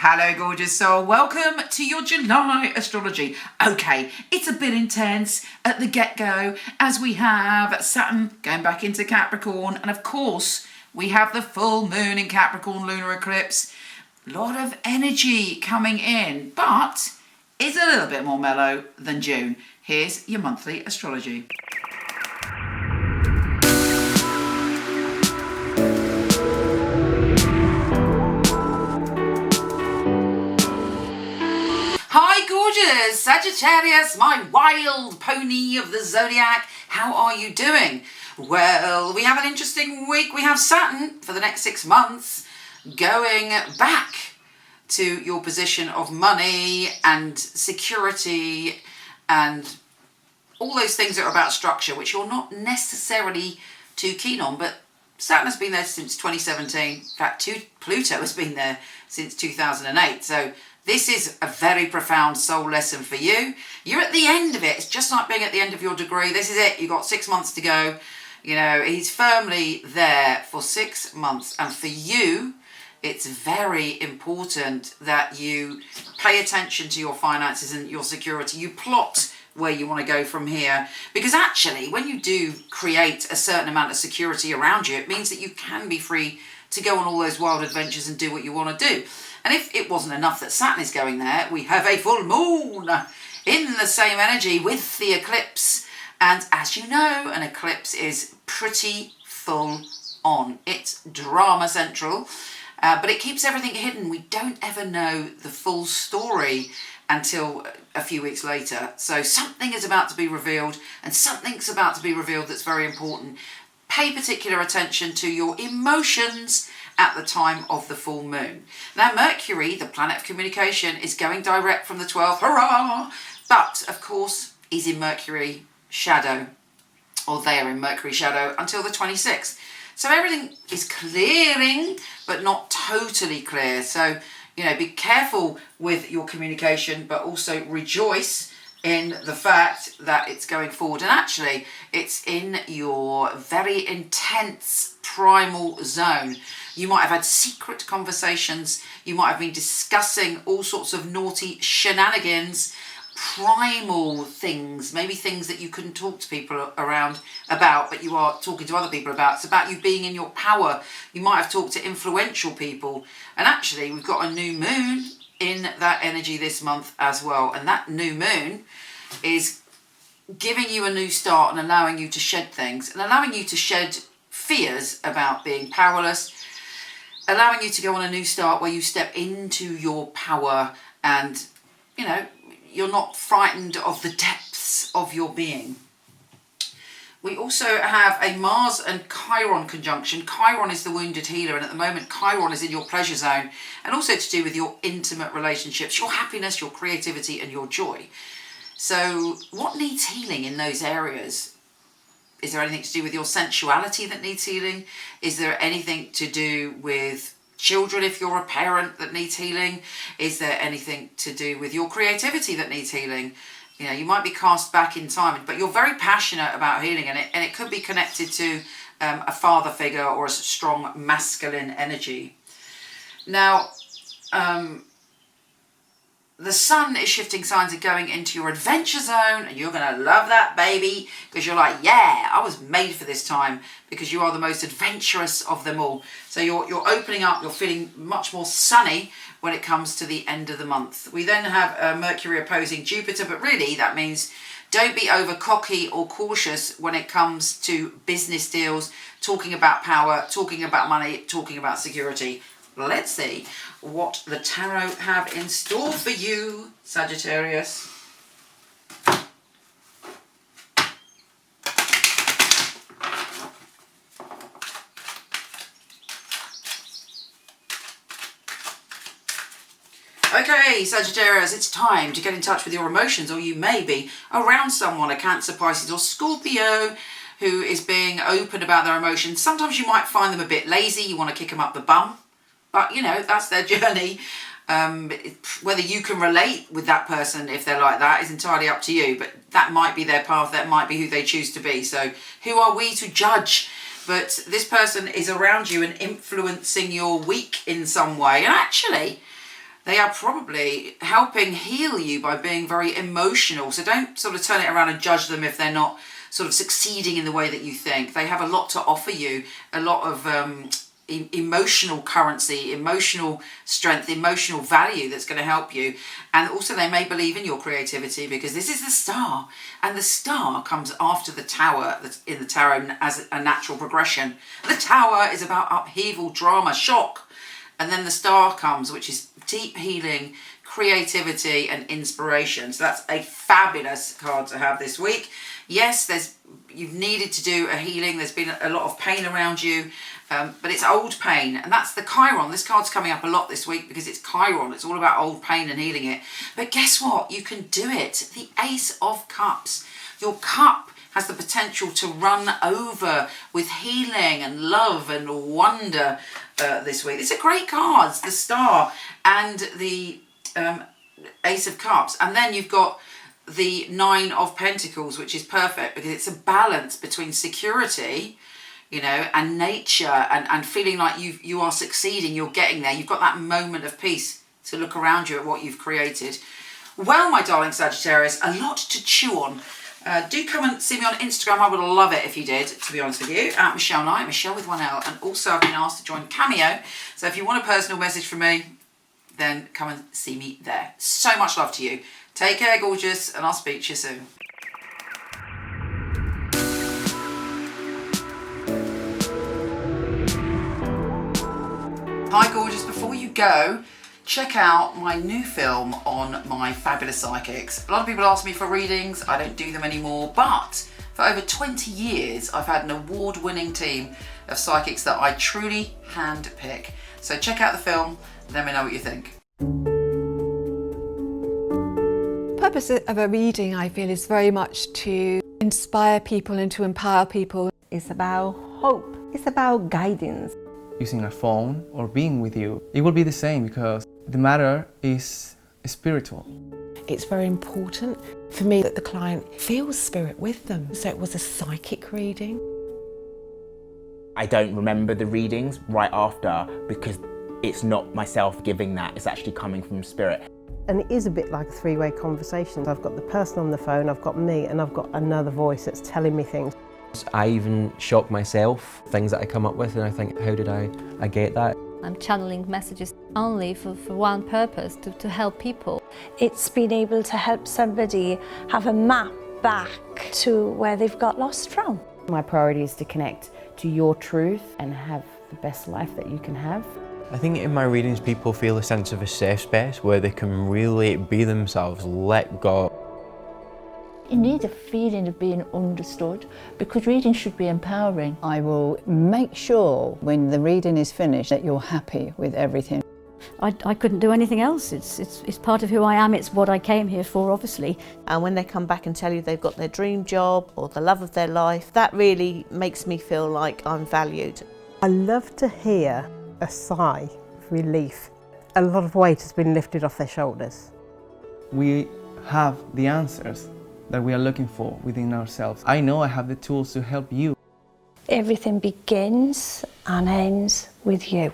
Hello gorgeous soul, welcome to your July astrology. Okay, it's a bit intense at the get-go as we have Saturn going back into Capricorn, and of course we have the full moon in Capricorn lunar eclipse. A lot of energy coming in, but it's a little bit more mellow than June. Here's your monthly astrology. Hi gorgeous Sagittarius, my wild pony of the zodiac. How are you doing? Well, we have an interesting week. We have Saturn for the next 6 months going back to your position of money and security and all those things that are about structure, which you're not necessarily too keen on, but Saturn has been there since 2017. In fact, Pluto has been there since 2008. So this is a very profound soul lesson for you. You're at the end of it. It's just like being at the end of your degree. This is it. You've got 6 months to go. You know, he's firmly there for 6 months. And for you, it's very important that you pay attention to your finances and your security. You plot where you want to go from here. Because actually, when you do create a certain amount of security around you, it means that you can be free to go on all those wild adventures and do what you want to do. And if it wasn't enough that Saturn is going there, we have a full moon in the same energy with the eclipse. And as you know, an eclipse is pretty full on. It's drama central, but it keeps everything hidden. We don't ever know the full story until a few weeks later. So something is about to be revealed, and something's about to be revealed that's very important. Pay particular attention to your emotions at the time of the full moon. Now Mercury, the planet of communication, is going direct from the 12th, hurrah! But of course he's in Mercury shadow, or they are in Mercury shadow until the 26th. So everything is clearing, but not totally clear. So, you know, be careful with your communication, but also rejoice in the fact that it's going forward. And actually, it's in your very intense primal zone. You might have had secret conversations. You might have been discussing all sorts of naughty shenanigans, primal things, maybe things that you couldn't talk to people around about, but you are talking to other people about. It's about you being in your power. You might have talked to influential people. And actually, we've got a new moon in that energy this month as well. And that new moon is giving you a new start and allowing you to shed things and allowing you to shed fears about being powerless, allowing you to go on a new start where you step into your power and, you know, you're not frightened of the depths of your being. We also have a Mars and Chiron conjunction. Chiron is the wounded healer, and at the moment Chiron is in your pleasure zone, and also to do with your intimate relationships, your happiness, your creativity and your joy. So what needs healing in those areas? Is there anything to do with your sensuality that needs healing? Is there anything to do with children if you're a parent that needs healing? Is there anything to do with your creativity that needs healing? You know, you might be cast back in time, but you're very passionate about healing, and it could be connected to a father figure or a strong masculine energy. Now, the sun is shifting signs of going into your adventure zone, and you're going to love that, baby, because you're like, yeah, I was made for this time, because you are the most adventurous of them all. So you're opening up, you're feeling much more sunny when it comes to the end of the month. We then have Mercury opposing Jupiter, but really that means don't be over cocky or cautious when it comes to business deals, talking about power, talking about money, talking about security. Let's see what the tarot have in store for you, Sagittarius. Okay, Sagittarius, it's time to get in touch with your emotions, or you may be around someone, a Cancer, Pisces or Scorpio, who is being open about their emotions. Sometimes you might find them a bit lazy, you want to kick them up the bum, but you know, that's their journey. Whether you can relate with that person if they're like that is entirely up to you, but that might be their path, that might be who they choose to be. So who are we to judge? But this person is around you and influencing your week in some way. And actually, They are probably helping heal you by being very emotional. So don't sort of turn it around and judge them if they're not sort of succeeding in the way that you think. They have a lot to offer you, a lot of emotional currency, emotional strength, emotional value that's going to help you. And also they may believe in your creativity, because this is the Star, and the Star comes after the Tower that's in the tarot as a natural progression. The Tower is about upheaval, drama, shock, and then the Star comes, which is deep healing, creativity and inspiration. So that's a fabulous card to have this week. Yes, you've needed to do a healing. There's been a lot of pain around you, but it's old pain, and that's the Chiron. This card's coming up a lot this week because it's Chiron. It's all about old pain and healing it. But guess what? You can do it. The Ace of Cups. Your cup has the potential to run over with healing and love and wonder this week. It's a great card, the Star and the Ace of Cups. And then you've got the Nine of Pentacles, which is perfect because it's a balance between security, you know, and nature, and feeling like you are succeeding, you're getting there. You've got that moment of peace to look around you at what you've created. Well, my darling Sagittarius, a lot to chew on. Do come and see me on Instagram. I would love it if you did, to be honest with you, at Michele Knight, Michele with one L. And also I've been asked to join Cameo. So if you want a personal message from me, then come and see me there. So much love to you. Take care, gorgeous, and I'll speak to you soon. Hi, gorgeous. Before you go, check out my new film on my fabulous psychics. A lot of people ask me for readings. I don't do them anymore, but for over 20 years, I've had an award-winning team of psychics that I truly handpick. So check out the film, let me know what you think. The purpose of a reading, I feel, is very much to inspire people and to empower people. It's about hope. It's about guidance. Using a phone or being with you, it will be the same, because the matter is spiritual. It's very important for me that the client feels spirit with them. So it was a psychic reading. I don't remember the readings right after because it's not myself giving that, it's actually coming from spirit. And it is a bit like a three-way conversation. I've got the person on the phone, I've got me, and I've got another voice that's telling me things. I even shock myself, things that I come up with, and I think, how did I get that? I'm channeling messages only for one purpose, to help people. It's been able to help somebody have a map back to where they've got lost from. My priority is to connect to your truth and have the best life that you can have. I think in my readings people feel a sense of a safe space where they can really be themselves, let go. You need a feeling of being understood, because reading should be empowering. I will make sure when the reading is finished that you're happy with everything. I couldn't do anything else. It's part of who I am. It's what I came here for, obviously. And when they come back and tell you they've got their dream job or the love of their life, that really makes me feel like I'm valued. I love to hear a sigh of relief. A lot of weight has been lifted off their shoulders. We have the answers that we are looking for within ourselves. I know I have the tools to help you. Everything begins and ends with you.